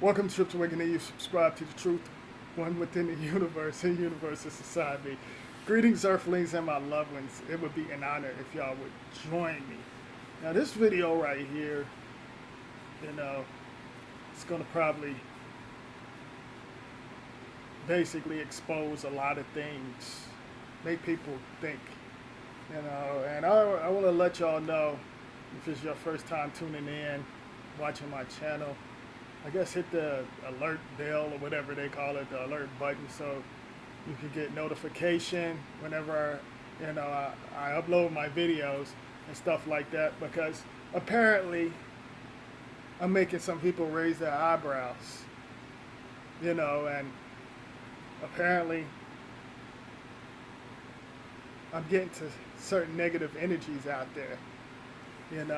Welcome to Trips Awakening. You subscribe to the truth, one within the universe, and universe is inside me. Greetings, Earthlings, and my loved ones. It would be an honor if y'all would join me. Now, this video right here, you know, it's going to probably basically expose a lot of things, make people think, and I want to let y'all know if it's your first time tuning in, watching my channel. I guess hit the alert bell or whatever they call it, the alert button, so you can get notification whenever I upload my videos and stuff like that. Because apparently, I'm making some people raise their eyebrows, and apparently, I'm getting to certain negative energies out there, and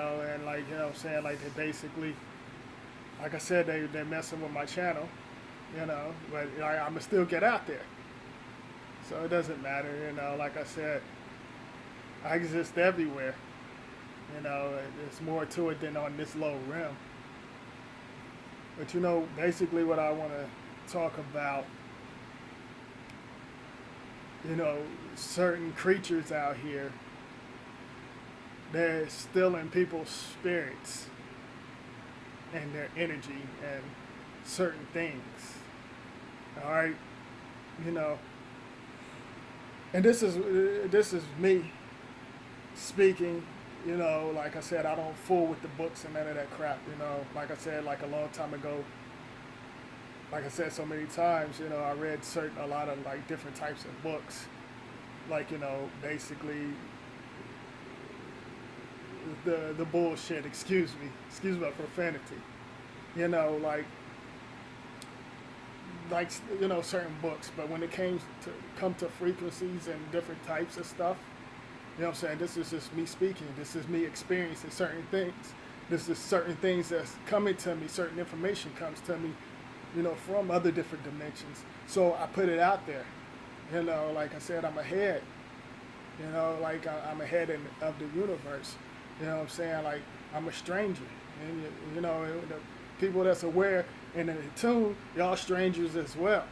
like what I'm saying, like they basically, like I said, they're messing with my channel, but I'ma still get out there. So it doesn't matter, like I said, I exist everywhere. There's more to it than on this low rim. But basically what I want to talk about, certain creatures out here, they're stealing people's spirits and their energy and certain things. All right, you know, and this is me speaking. Like I said, I don't fool with the books and none of that crap. Like I said, like a long time ago. Like I said so many times, I read a lot of like different types of books, like basically the bullshit. Excuse my profanity. You know, like like certain books, but when it came to come to frequencies and different types of stuff, what I'm saying, this is just me speaking. This is me experiencing certain things. This is certain things that's coming to me. Certain information comes to me, from other different dimensions. So I put it out there. Like I said, I'm ahead. Like I'm ahead of the universe. You know what I'm saying? Like I'm a stranger, and the people that's aware and in tune, y'all strangers as well.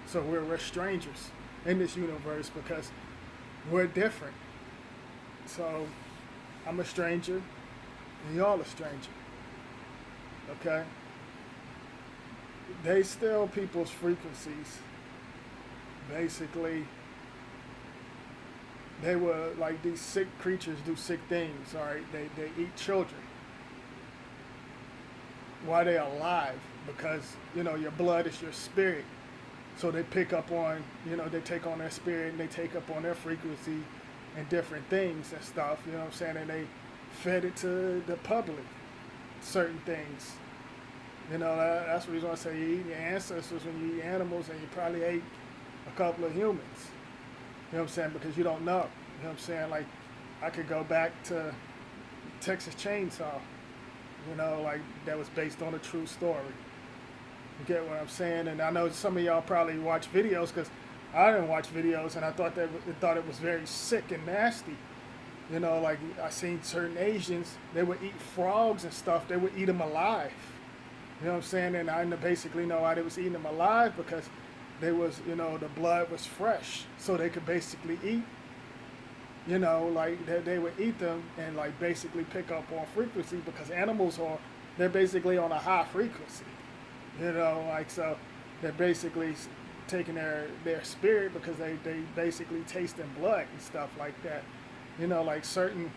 So we're strangers in this universe because we're different. So I'm a stranger, and y'all a stranger. Okay? They steal people's frequencies. Basically, they were like these sick creatures do sick things. All right, they eat children while they're alive because your blood is your spirit. So they pick up on, they take on their spirit and they take up on their frequency and different things and stuff, what I'm saying? And they fed it to the public, certain things. That's the reason I say you eat your ancestors when you eat animals, and you probably ate a couple of humans. You know what I'm saying? Because you don't know. You know what I'm saying? Like, I could go back to Texas Chainsaw, like that was based on a true story. You get what I'm saying? And I know some of y'all probably watch videos because I didn't watch videos, and I thought it was very sick and nasty. Like I seen certain Asians, they would eat frogs and stuff. They would eat them alive. You know what I'm saying? And I basically know why they was eating them alive because they was, the blood was fresh, so they could basically eat. Like they would eat them and like basically pick up on frequency because animals they're basically on a high frequency. Like so they're basically taking their spirit because they basically taste in blood and stuff like that. Like certain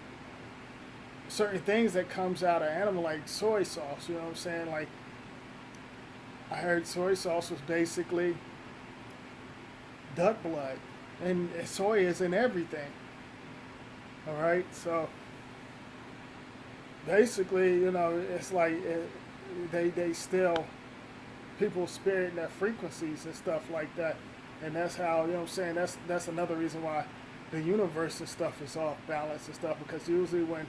things that comes out of animal like soy sauce, you know what I'm saying? Like I heard soy sauce was basically duck blood, and soy is in everything. All right, so basically, it's like they steal people's spirit and their frequencies and stuff like that, and that's how what I'm saying. That's another reason why the universe and stuff is off balance and stuff, because usually when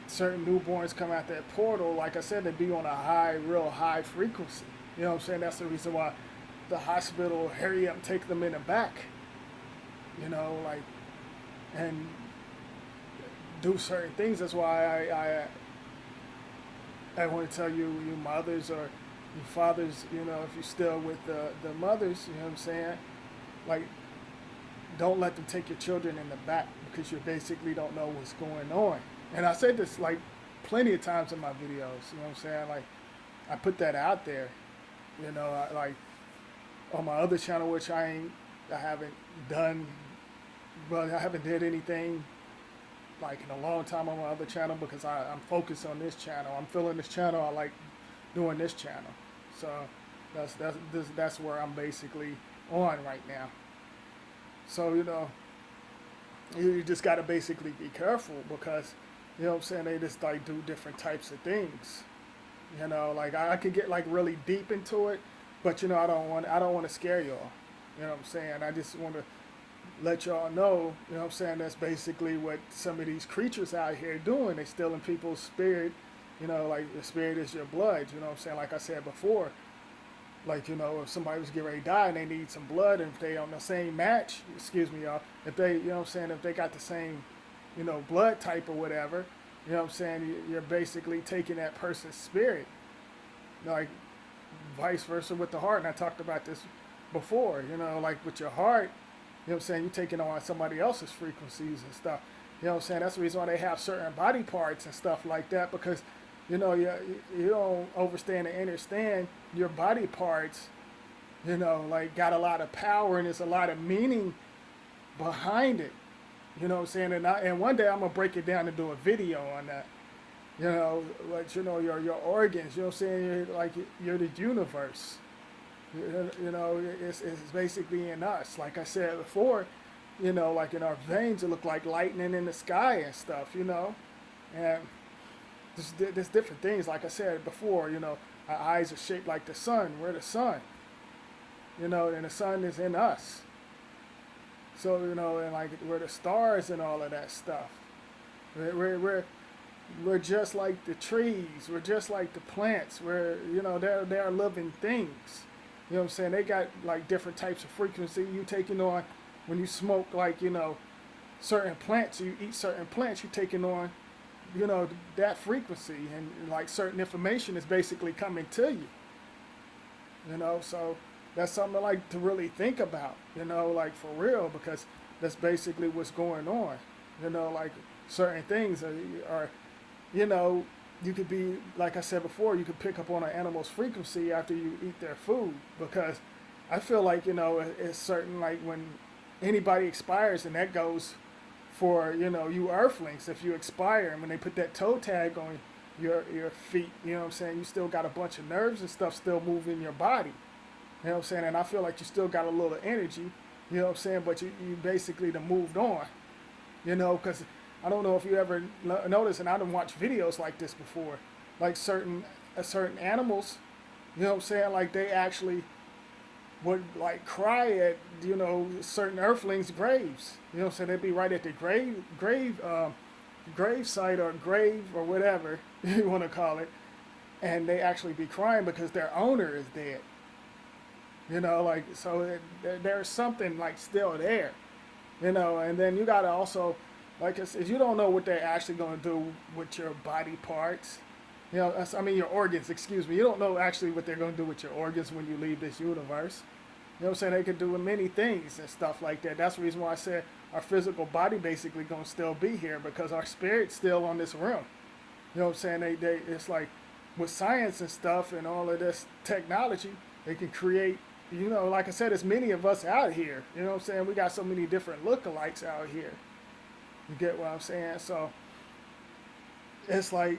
certain newborns come out that portal, like I said, they be on a real high frequency. You know what I'm saying? That's the reason why the hospital hurry up, take them in the back. Like, and do certain things. That's why I want to tell you, you mothers or you fathers, you know, if you're still with the mothers, you know what I'm saying? Like, don't let them take your children in the back because you basically don't know what's going on. And I said this like plenty of times in my videos, you know what I'm saying? Like, I put that out there, you know, like on my other channel, which I haven't done, but I haven't did anything like in a long time on my other channel because I'm focused on this channel. I'm feeling this channel. I like doing this channel. So that's where I'm basically on right now. So, you know, you just got to basically be careful because, you know what I'm saying, they just like do different types of things. You know, like I could get like really deep into it, but you know, I don't want to scare y'all. You know what I'm saying? I just want to let y'all know, you know what I'm saying, that's basically what some of these creatures out here doing. They stealing people's spirit, you know, like the spirit is your blood, you know what I'm saying? Like I said before, like, you know, if somebody was getting ready to die and they need some blood, and if they on the same match, excuse me, y'all, if they, you know what I'm saying, if they got the same, you know, blood type or whatever, you know what I'm saying, you're basically taking that person's spirit. Like, vice versa with the heart, and I talked about this before, you know, like with your heart, you know what I'm saying, you're taking on somebody else's frequencies and stuff. You know what I'm saying? That's the reason why they have certain body parts and stuff like that, because, you know, you don't understand and understand your body parts, you know, like got a lot of power and there's a lot of meaning behind it. You know what I'm saying? And one day I'm going to break it down and do a video on that. You know, like, you know, your organs, you know what I'm saying? You're the universe. You know, it's basically in us. Like I said before, you know, like in our veins, it look like lightning in the sky and stuff, you know. And there's different things. Like I said before, you know, our eyes are shaped like the sun. We're the sun. You know, and the sun is in us. So, you know, and like we're the stars and all of that stuff. We're just like the trees. We're just like the plants. We're, you know, they're living things. You know what I'm saying? They got like different types of frequency you taking on when you smoke, like, you know, certain plants, you eat certain plants, you're taking on, you know, that frequency, and like certain information is basically coming to you. You know, so that's something I like to really think about, you know, like for real, because that's basically what's going on. You know, like certain things are you know, you could be, like I said before, you could pick up on an animal's frequency after you eat their food, because I feel like, you know, it's certain, like when anybody expires, and that goes for, you know, you earthlings, if you expire, and when they put that toe tag on your feet, you know what I'm saying, you still got a bunch of nerves and stuff still moving in your body. You know what I'm saying? And I feel like you still got a little energy, you know what I'm saying, but you basically done moved on, you know, because I don't know if you ever noticed, and I done watched videos like this before, like certain animals, you know what I'm saying, like they actually would like cry at, you know, certain earthlings' graves. You know what I'm saying? They'd be right at the grave site or grave or whatever you want to call it, and they actually be crying because their owner is dead. You know, like, so there's something like still there. You know, and then you gotta also, like I said, you don't know what they're actually gonna do with your body parts. You know, I mean your organs. Excuse me. You don't know actually what they're gonna do with your organs when you leave this universe. You know what I'm saying? They could do many things and stuff like that. That's the reason why I said our physical body basically gonna still be here, because our spirit's still on this realm. You know what I'm saying? It's like with science and stuff and all of this technology, they can create, you know, like I said, there's many of us out here. You know what I'm saying? We got so many different lookalikes out here. You get what I'm saying? So it's like,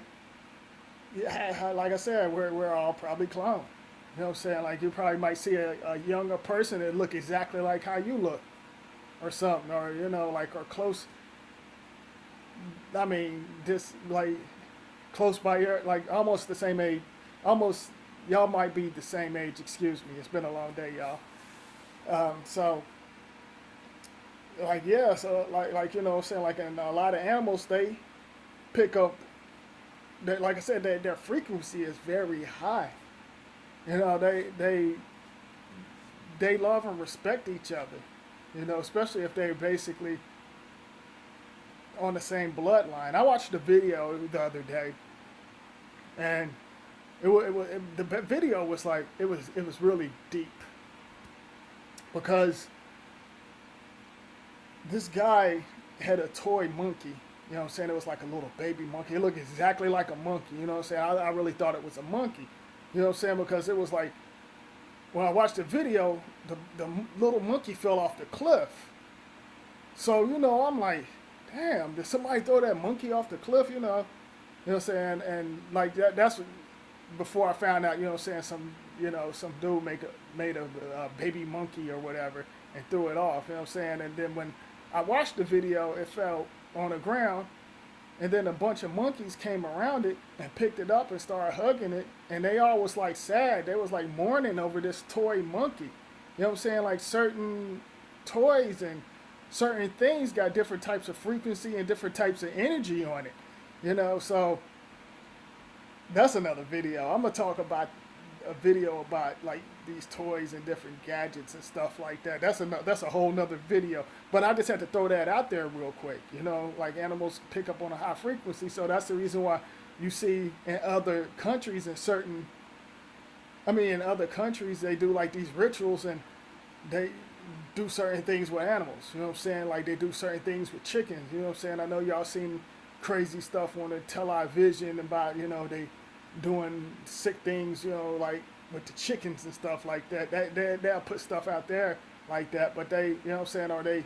yeah, like I said, we're all probably clones. You know what I'm saying? Like you probably might see a younger person that look exactly like how you look, or something, or you know, like, or close. I mean, just like close by your, like almost the same age, almost, y'all might be the same age. Excuse me. It's been a long day, y'all. So like, yeah, so like you know what I'm saying, like in a lot of animals, they pick up, like I said, their frequency is very high. You know, they love and respect each other. You know, especially if they're basically on the same bloodline. I watched a video the other day, and The video was like it was really deep because this guy had a toy monkey. You know what I'm saying? It was like a little baby monkey. It looked exactly like a monkey. You know what I'm saying? I really thought it was a monkey. You know what I'm saying? Because it was like, when I watched the video, the little monkey fell off the cliff. So, you know, I'm like, damn, did somebody throw that monkey off the cliff? You know what I'm saying? And like that's before I found out, you know what I'm saying, some dude made a baby monkey or whatever and threw it off, you know what I'm saying? And then when I watched the video, it fell on the ground, and then a bunch of monkeys came around it and picked it up and started hugging it, and they all was like sad. They was like mourning over this toy monkey. You know what I'm saying? Like certain toys and certain things got different types of frequency and different types of energy on it. So that's another video. I'm gonna talk about a video about like these toys and different gadgets and stuff like that. That's a whole nother video. But I just had to throw that out there real quick. Like animals pick up on a high frequency, so that's the reason why you see in other countries in other countries they do like these rituals and they do certain things with animals. You know what I'm saying? Like they do certain things with chickens. You know what I'm saying? I know y'all seen crazy stuff on the television about, they doing sick things, like with the chickens and stuff like that. They'll put stuff out there like that, but they, you know what I'm saying, or they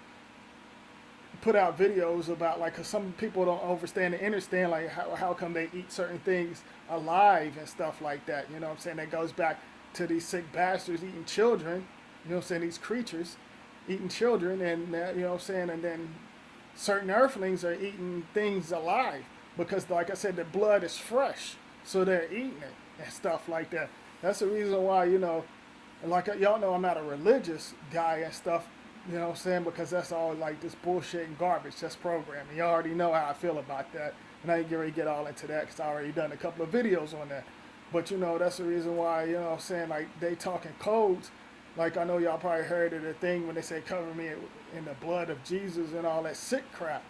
put out videos about like, cause some people don't understand like how come they eat certain things alive and stuff like that. You know what I'm saying? That goes back to these sick bastards eating children. You know what I'm saying? These creatures eating children, and you know what I'm saying, and then certain earthlings are eating things alive because, like I said, the blood is fresh, so they're eating it and stuff like that. That's the reason why, like y'all know, I'm not a religious guy and stuff. You know what I'm saying? Because that's all like this bullshit and garbage, that's programming. You already know how I feel about that, and I ain't gonna get all into that because I already done a couple of videos on that. But that's the reason why, you know what I'm saying, like they talking codes. Like I know y'all probably heard of the thing when they say cover me in the blood of Jesus and all that sick crap.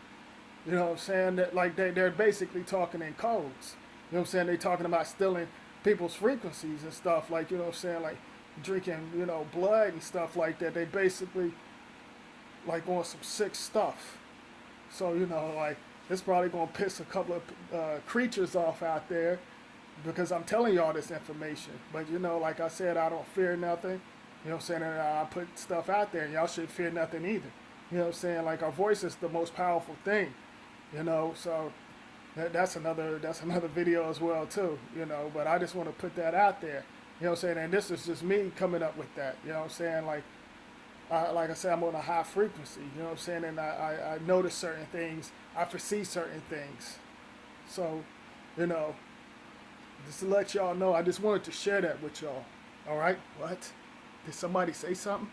You know what I'm saying? That like they're basically talking in codes. You know what I'm saying? They talking about stealing people's frequencies and stuff, like, you know what I'm saying, like drinking, blood and stuff like that. They basically like on some sick stuff. So, like it's probably gonna piss a couple of creatures off out there because I'm telling y'all this information. But like I said, I don't fear nothing. You know what I'm saying? And I put stuff out there, and y'all should fear nothing either. You know what I'm saying? Like our voice is the most powerful thing. So that's another video as well too. But I just want to put that out there. You know what I'm saying? And this is just me coming up with that. You know what I'm saying? Like I said, I'm on a high frequency. You know what I'm saying? And I notice certain things. I foresee certain things. So, just to let y'all know, I just wanted to share that with y'all. All right? What? Did somebody say something?